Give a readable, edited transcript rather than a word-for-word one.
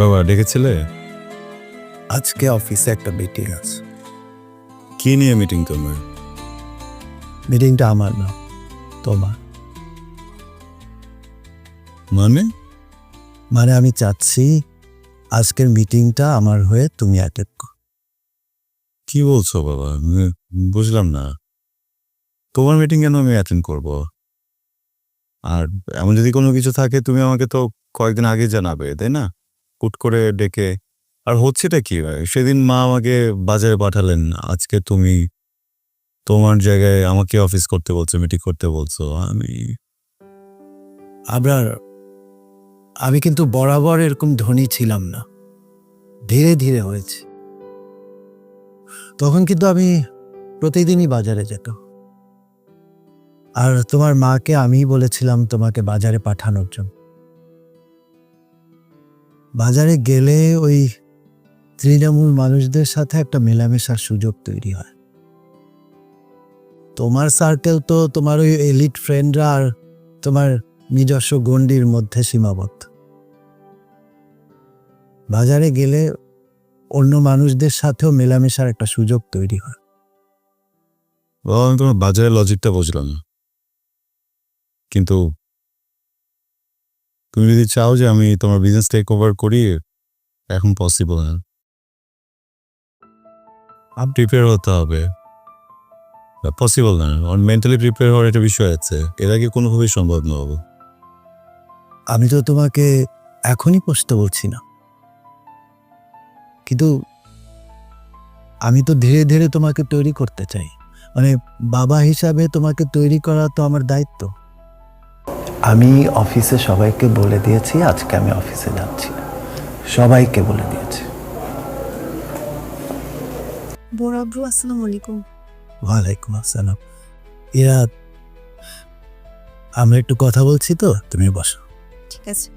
বাবা ডেকেছিলে? আজকে অফিসে একটা মিটিং আছে। কি নিয়ে মিটিং তোমার? মিটিংটা আমার না, তোমার। মানে? মানে আমি চাচ্ছি আজকের মিটিংটা আমার হয়ে তুমি অ্যাটেন্ড করো। কি বলছো বাবা? বুঝলাম না। তোমার মিটিং কেন আমি অ্যাটেন্ড করব? আর এমন যদি কোনো কিছু থাকে তুমি আমাকে তো কয়েকদিন আগে জানাবে, তাই না? হুট করে ডেকে। আর হচ্ছেটা কি ভাই? সেদিন মা আমাকে বাজারে পাঠালেন, আজকে তুমি তোমার জায়গায় আমাকে অফিস করতে বলছো, মিটিং করতে বলছো। আমি কিন্তু বরাবর এরকম ধনী ছিলাম না, ধীরে ধীরে হয়েছে। তখন কিন্তু আমি প্রতিদিনই বাজারে যেতাম, আর তোমার মাকে আমি বলেছিলাম তোমাকে বাজারে পাঠানোর জন্য। বাজারে গেলে ওই তৃণমূল মানুষদের সাথে একটা মেলামেশার সুযোগ তৈরি হয়। তোমার সার্কেল তো তোমার ওই এলিট ফ্রেন্ডরা আর তোমার নিজস্ব গণ্ডির মধ্যে সীমাবদ্ধ। বাজারে গেলে অন্য মানুষদের সাথেও মেলামেশার একটা সুযোগ তৈরি হয়। বাবা আমি তোমার বাজারের লজিকটা বুঝলাম না, কিন্তু তুমি যদি চাও যে আমি তোমার বিজনেস টেক ওভার করি, এখন পসিবল না। প্রিপেয়ার হতে হবে, পসিবল না। মেন্টালি প্রিপেয়ার হওয়ার একটা বিষয় আছে, এর আগে কোনোভাবেই সম্ভব না বাবা। আমি তো তোমাকে এখনই বসতে বলছি না, কিন্তু আমি তো ধীরে ধীরে তোমাকে তৈরি করতে চাই। মানে বাবা হিসাবে তোমাকে তৈরি করা তো আমার দায়িত্ব। আমি অফিসে সবাইকে বলে দিয়েছি আজকে আমি অফিসে যাচ্ছি না, সবাইকে বলে দিয়েছি। বড় আব্বু আসসালামু আলাইকুম। ওয়ালাইকুম আসসালাম। ইরা, আমরা একটু কথা বলছি তো, তুমি বসো। ঠিক আছে।